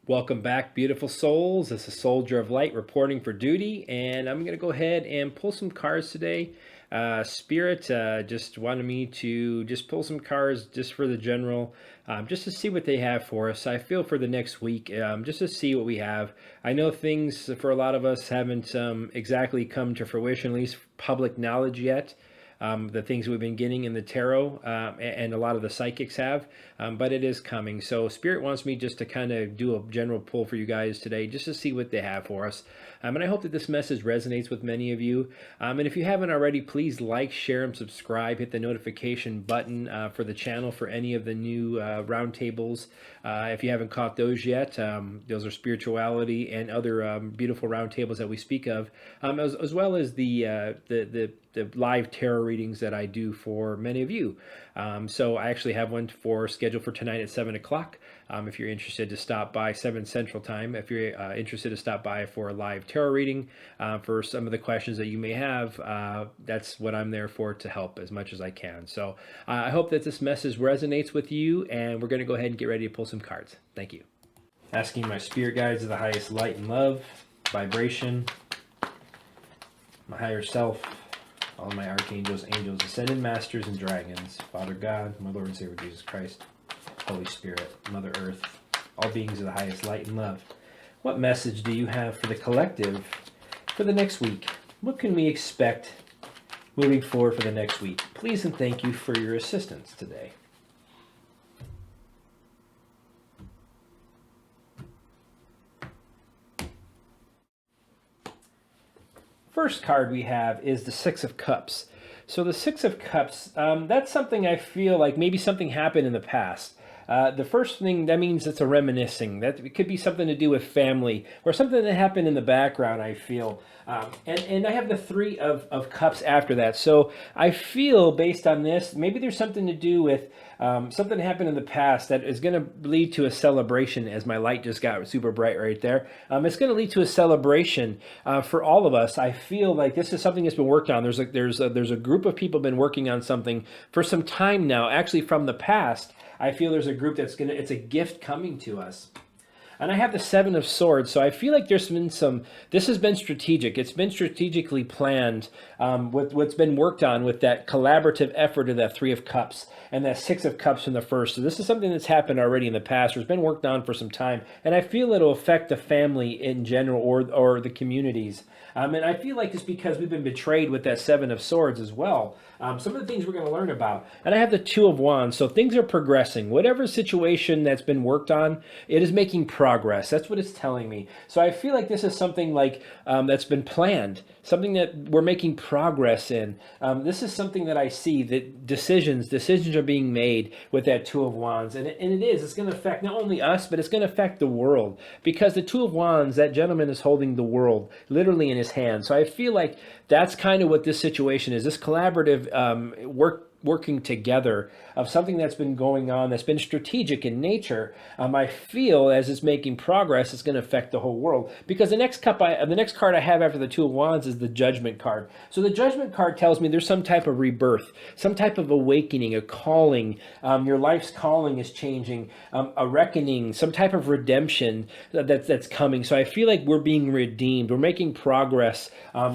Welcome back, beautiful souls. This is Soldier of Light reporting for duty, and I'm going to go ahead and pull some cards today. Spirit just wanted me to just pull some cards just for the general, just to see what they have for us. I feel for the next week, just to see what we have. I know things for a lot of us haven't exactly come to fruition, at least public knowledge yet. The things we've been getting in the tarot and a lot of the psychics have, but it is coming. So Spirit wants me just to kind of do a general pull for you guys today, just to see what they have for us. And I hope that this message resonates with many of you. And if you haven't already, please like, share, and subscribe. Hit the notification button for the channel for any of the new roundtables. If you haven't caught those yet, those are spirituality and other beautiful roundtables that we speak of, as well as the live tarot readings that I do for many of you. So I actually have one scheduled for tonight at 7 o'clock. If you're interested to stop by, 7 Central Time, if you're interested to stop by for a live tarot reading for some of the questions that you may have, that's what I'm there for, to help as much as I can. So I hope that this message resonates with you, and we're going to go ahead and get ready to pull some cards. Thank you. Asking my spirit guides of the highest light and love, vibration, my higher self, all my archangels, angels, ascended masters, and dragons, Father God, my Lord and Savior Jesus Christ, Holy Spirit, Mother Earth, all beings of the highest light and love. What message do you have for the collective for the next week? What can we expect moving forward for the next week? Please and thank you for your assistance today. First card we have is the Six of Cups. So the Six of Cups, that's something I feel like maybe something happened in the past. The first thing, that means it's a reminiscing. That it could be something to do with family or something that happened in the background, I feel. And I have the Three of Cups after that. So I feel, based on this, maybe there's something to do with something that happened in the past that is going to lead to a celebration, as my light just got super bright right there. It's going to lead to a celebration for all of us. I feel like this is something that's been worked on. There's a group of people been working on something for some time now, actually from the past. I feel there's a group it's a gift coming to us. And I have the Seven of Swords, so I feel like this has been strategic. It's been strategically planned with what's been worked on with that collaborative effort of that Three of Cups and that Six of Cups in the first. So this is something that's happened already in the past, or has been worked on for some time, and I feel it'll affect the family in general or the communities. And I feel like it's because we've been betrayed with that Seven of Swords as well. Some of the things we're going to learn about. And I have the Two of Wands, so things are progressing. Whatever situation that's been worked on, it is making progress. That's what it's telling me. So I feel like this is something like that's been planned, something that we're making progress in. This is something that I see, that decisions are being made with that Two of Wands. And it's going to affect not only us, but it's going to affect the world. Because the Two of Wands, that gentleman is holding the world literally in his hand. So I feel like that's kind of what this situation is, this collaborative working together of something that's been going on, that's been strategic in nature. I feel as it's making progress, it's going to affect the whole world. Because the next card I have after the Two of Wands is the Judgment card. So the Judgment card tells me there's some type of rebirth, some type of awakening, a calling. Your life's calling is changing, a reckoning, some type of redemption that's coming. So I feel like we're being redeemed. We're making progress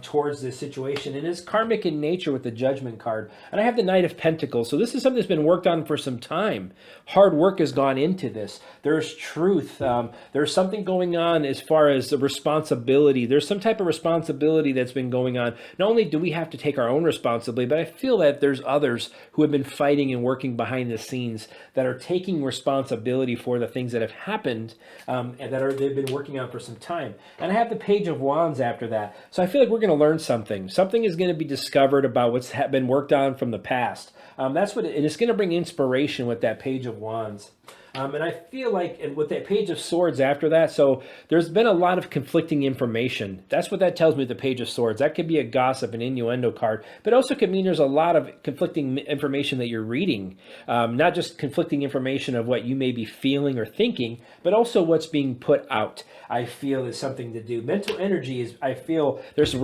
towards this situation. And it's karmic in nature with the Judgment card. And I have the Knight of Pentacles. So this is something that's been worked on for some time. Hard work has gone into this. There's truth. There's something going on as far as the responsibility. There's some type of responsibility that's been going on. Not only do we have to take our own responsibility, but I feel that there's others who have been fighting and working behind the scenes that are taking responsibility for the things that have happened and they've been working on for some time. And I have the Page of Wands after that. So I feel like we're going to learn something. Something is going to be discovered about what's been worked on from the past. And it's going to bring inspiration with that Page of Wands. And I feel like with that Page of Swords after that, so there's been a lot of conflicting information. That's what that tells me, the Page of Swords. That could be a gossip, an innuendo card, but also could mean there's a lot of conflicting information that you're reading. Not just conflicting information of what you may be feeling or thinking, but also what's being put out. I feel is something to do. Mental energy is, I feel there's a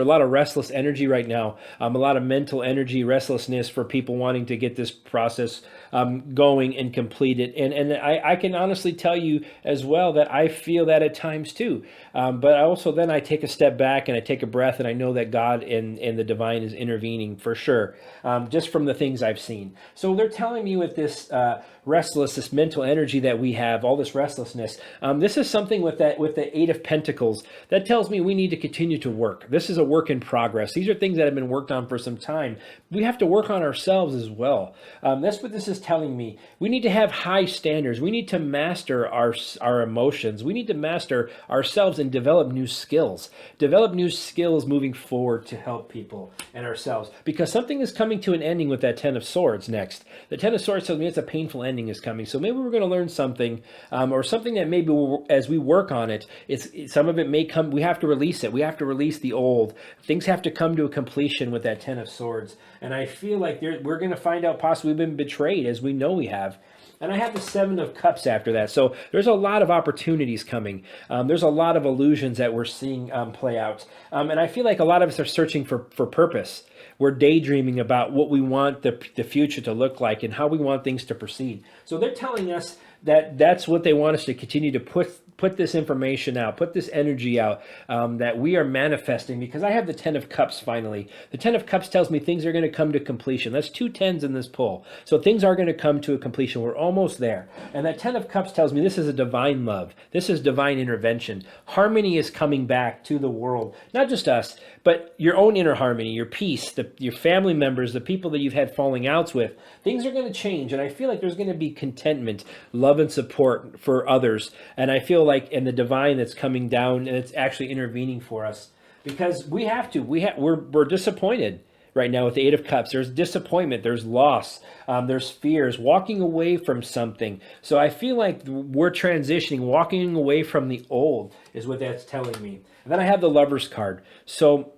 lot of restless energy right now. A lot of mental energy, restlessness for people wanting to get this process going and completed need it. And I can honestly tell you as well that I feel that at times too. But I also then I take a step back and I take a breath, and I know that God and the divine is intervening for sure, just from the things I've seen. So they're telling me with this restless, this mental energy that we have, all this restlessness. This is something with the Eight of Pentacles that tells me we need to continue to work. This is a work in progress. These are things that have been worked on for some time. We have to work on ourselves as well. That's what this is telling me. We need to have high standards. We need to master our emotions. We need to master ourselves and develop new skills. Develop new skills moving forward to help people and ourselves. Because something is coming to an ending with that Ten of Swords next. The Ten of Swords tells me it's a painful ending is coming. So maybe we're going to learn something, or something that maybe as we work on it, some of it may come. We have to release it. We have to release the old. Things have to come to a completion with that Ten of Swords. And I feel like we're going to find out possibly we've been betrayed, as we know we have. And I have the Seven of Cups after that. So there's a lot of opportunities coming. There's a lot of illusions that we're seeing play out. And I feel like a lot of us are searching for purpose. We're daydreaming about what we want the future to look like and how we want things to proceed. So they're telling us that that's what they want us to continue to put this information out, put this energy out, that we are manifesting, because I have the Ten of Cups finally. The Ten of Cups tells me things are going to come to completion. That's 2 tens in this pull. So things are going to come to a completion. We're almost there. And that Ten of Cups tells me this is a divine love. This is divine intervention. Harmony is coming back to the world. Not just us, but your own inner harmony, your peace, your family members, the people that you've had falling outs with. Things are going to change. And I feel like there's going to be contentment, love, and support for others. And I feel like in the divine that's coming down, and it's actually intervening for us, because we're disappointed right now with the Eight of Cups. There's disappointment, there's loss, there's fears, walking away from something. So I feel like we're transitioning, walking away from the old is what that's telling me. And then I have the Lover's card. So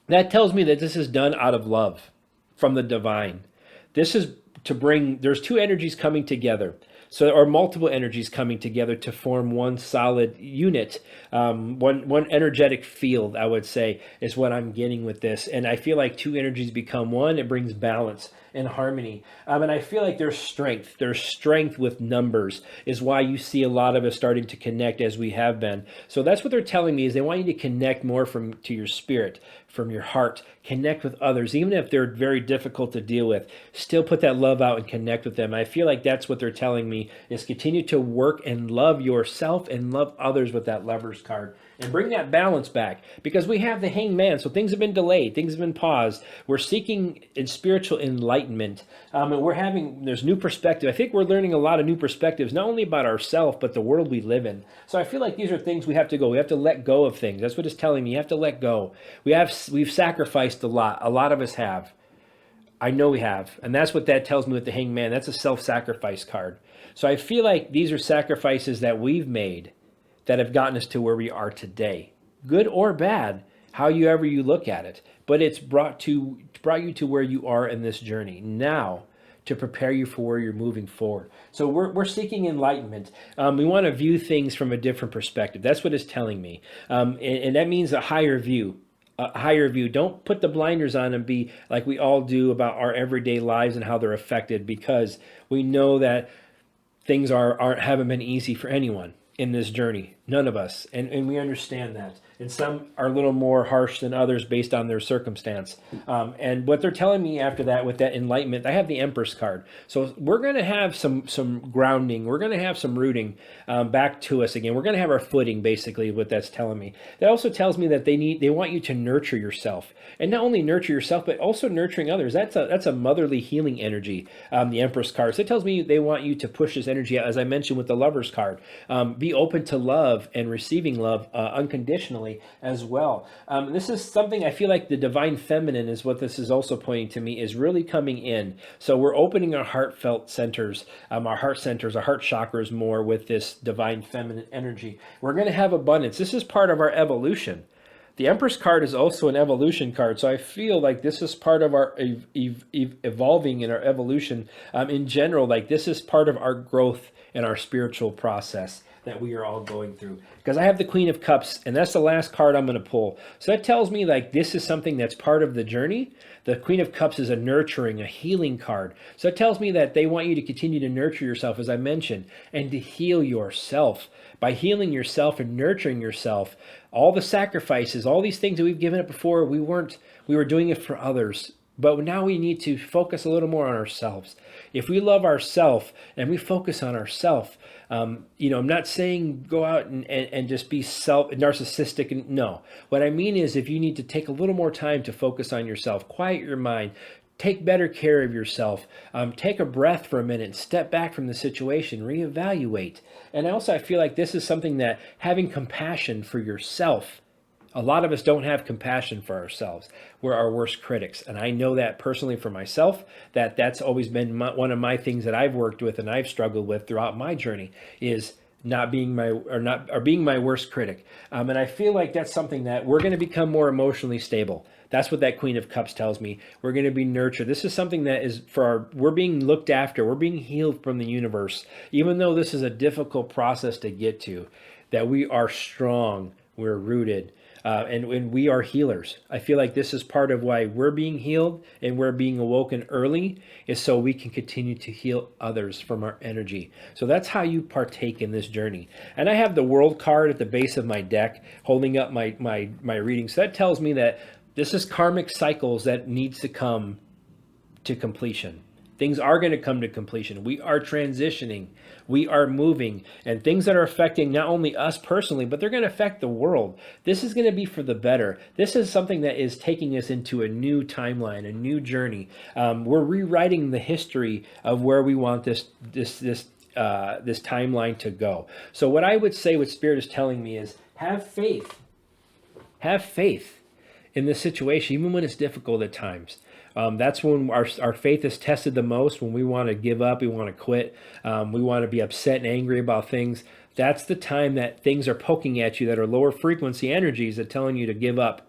that tells me that this is done out of love from the divine. This is to bring, there's 2 energies coming together. So, or multiple energies coming together to form one solid unit, one energetic field, I would say, is what I'm getting with this. And I feel like 2 energies become one. It brings balance and harmony. And I feel like there's strength. There's strength with numbers is why you see a lot of us starting to connect as we have been. So that's what they're telling me, is they want you to connect more to your spirit, from your heart, connect with others, even if they're very difficult to deal with. Still put that love out and connect with them. I feel like that's what they're telling me, is continue to work and love yourself and love others with that Lover's card. And bring that balance back, because we have the Hanged Man. So things have been delayed. Things have been paused. We're seeking in spiritual enlightenment. And there's new perspective. I think we're learning a lot of new perspectives, not only about ourselves, but the world we live in. So I feel like these are things we have to go. We have to let go of things. That's what it's telling me. You have to let go. We've sacrificed a lot. A lot of us have. I know we have. And that's what that tells me with the Hanged Man. That's a self-sacrifice card. So I feel like these are sacrifices that we've made that have gotten us to where we are today, good or bad, however you look at it. But it's brought you to where you are in this journey now, to prepare you for where you're moving forward. So we're seeking enlightenment. We want to view things from a different perspective. That's what it's telling me, and that means a higher view. A higher view. Don't put the blinders on and be like we all do about our everyday lives and how they're affected, because we know that things haven't been easy for anyone in this journey. None of us. And we understand that. And some are a little more harsh than others based on their circumstance. And what they're telling me after that, with that enlightenment, I have the Empress card. So we're going to have some grounding. We're going to have some rooting back to us again. We're going to have our footing, basically, what that's telling me. That also tells me that they want you to nurture yourself. And not only nurture yourself, but also nurturing others. That's a motherly healing energy, the Empress card. So it tells me they want you to push this energy out, as I mentioned with the Lover's card. Be open to love and receiving love unconditionally as well. This is something I feel like the divine feminine is what this is also pointing to me, is really coming in. So we're opening our heartfelt centers, our heart chakras more with this divine feminine energy. We're going to have abundance. This is part of our evolution. The Empress card is also an evolution card, so I feel like this is part of our evolving in our evolution in general. Like this is part of our growth in our spiritual process. that we are all going through. Because I have the Queen of Cups, and that's the last card I'm going to pull. So that tells me like this is something that's part of the journey. The Queen of Cups is a nurturing, a healing card. So it tells me that they want you to continue to nurture yourself, as I mentioned, and to heal yourself. By healing yourself and nurturing yourself, all the sacrifices, all these things that we've given up before, we were doing it for others. But now we need to focus a little more on ourselves. If we love ourselves and we focus on ourselves, I'm not saying go out and just be narcissistic. And no, what I mean is if you need to take a little more time to focus on yourself, quiet your mind, take better care of yourself, take a breath for a minute, step back from the situation, reevaluate. And also I feel like this is something that having compassion for yourself, a lot of us don't have compassion for ourselves. We're our worst critics. And I know that personally for myself, that's always been one of my things that I've worked with and I've struggled with throughout my journey is being my worst critic. And I feel like that's something that we're going to become more emotionally stable. That's what that Queen of Cups tells me. We're going to be nurtured. This is something that is we're being looked after. We're being healed from the universe. Even though this is a difficult process to get to, that we are strong, we're rooted. And we are healers. I feel like this is part of why we're being healed and we're being awoken early is so we can continue to heal others from our energy. So that's how you partake in this journey. And I have the World card at the base of my deck holding up my reading. So that tells me that this is karmic cycles that needs to come to completion. Things are going to come to completion. We are transitioning. We are moving. And things that are affecting not only us personally, but they're going to affect the world. This is going to be for the better. This is something that is taking us into a new timeline, a new journey. We're rewriting the history of where we want this timeline to go. So what I would say, what Spirit is telling me is have faith. Have faith in this situation, even when it's difficult at times. That's when our faith is tested the most, when we want to give up, we want to quit, we want to be upset and angry about things. That's the time that things are poking at you that are lower frequency energies that telling you to give up,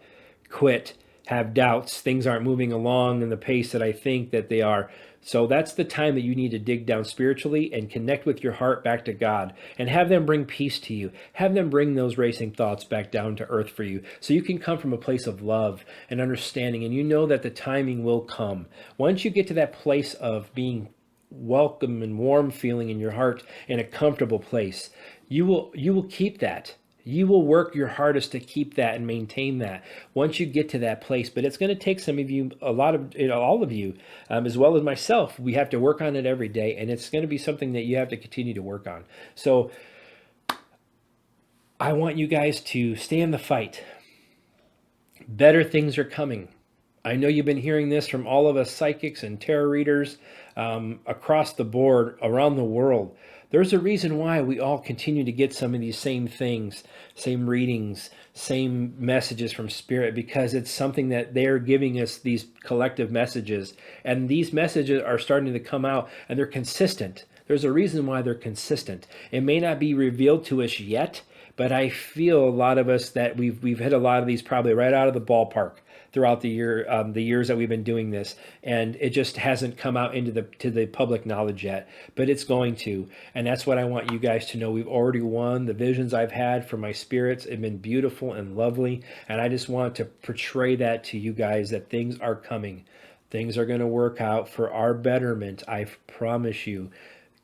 quit, have doubts, things aren't moving along in the pace that I think that they are. So that's the time that you need to dig down spiritually and connect with your heart back to God and have them bring peace to you. Have them bring those racing thoughts back down to earth for you so you can come from a place of love and understanding, and you know that the timing will come. Once you get to that place of being welcome and warm feeling in your heart in a comfortable place, you will keep that. You will work your hardest to keep that and maintain that once you get to that place. But it's going to take some of you, all of you, as well as myself. We have to work on it every day, and it's going to be something that you have to continue to work on. So I want you guys to stay in the fight. Better things are coming. I know you've been hearing this from all of us psychics and tarot readers across the board, around the world. There's a reason why we all continue to get some of these same things, same readings, same messages from Spirit, because it's something that they're giving us, these collective messages. And these messages are starting to come out, and they're consistent. There's a reason why they're consistent. It may not be revealed to us yet, but I feel a lot of us that we've hit a lot of these probably right out of the ballpark throughout the years that we've been doing this, and it just hasn't come out to the public knowledge yet, but it's going to. And that's what I want you guys to know. We've already won. The visions I've had for my spirits have been beautiful and lovely, and I just want to portray that to you guys, that things are coming. Things are going to work out for our betterment. I promise you.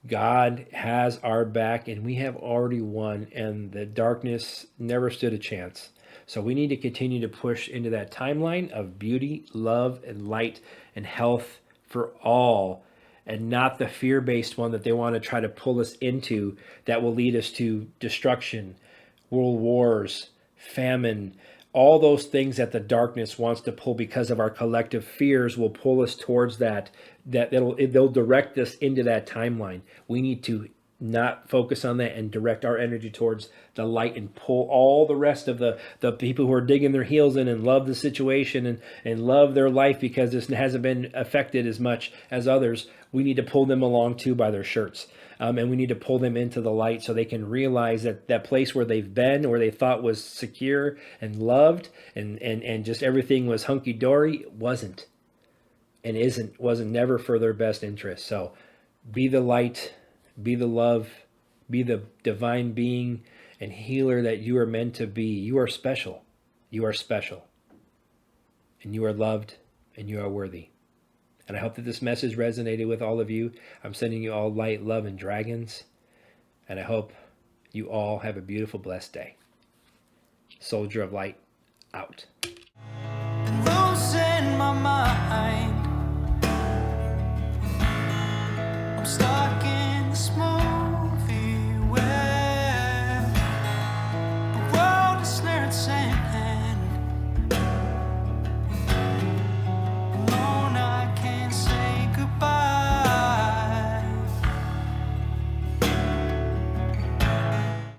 God has our back, and we have already won, and the darkness never stood a chance. So we need to continue to push into that timeline of beauty, love, and light, and health for all, and not the fear-based one that they want to try to pull us into that will lead us to destruction, world wars, famine, all those things that the darkness wants to pull because of our collective fears will pull us towards they'll direct us into that timeline. We need to not focus on that and direct our energy towards the light and pull all the rest of the people who are digging their heels in and love the situation and love their life because this hasn't been affected as much as others. We need to pull them along too by their shirts. And we need to pull them into the light so they can realize that place where they've been, where they thought was secure and loved and just everything was hunky-dory, wasn't and wasn't never for their best interest. So be the light, be the love, Be the divine being and healer that you are meant to be. You are special. You are special. And you are loved and you are worthy. And I hope that this message resonated with all of you. I'm sending you all light, love, and dragons. And I hope you all have a beautiful, blessed day. Soldier of Light, out.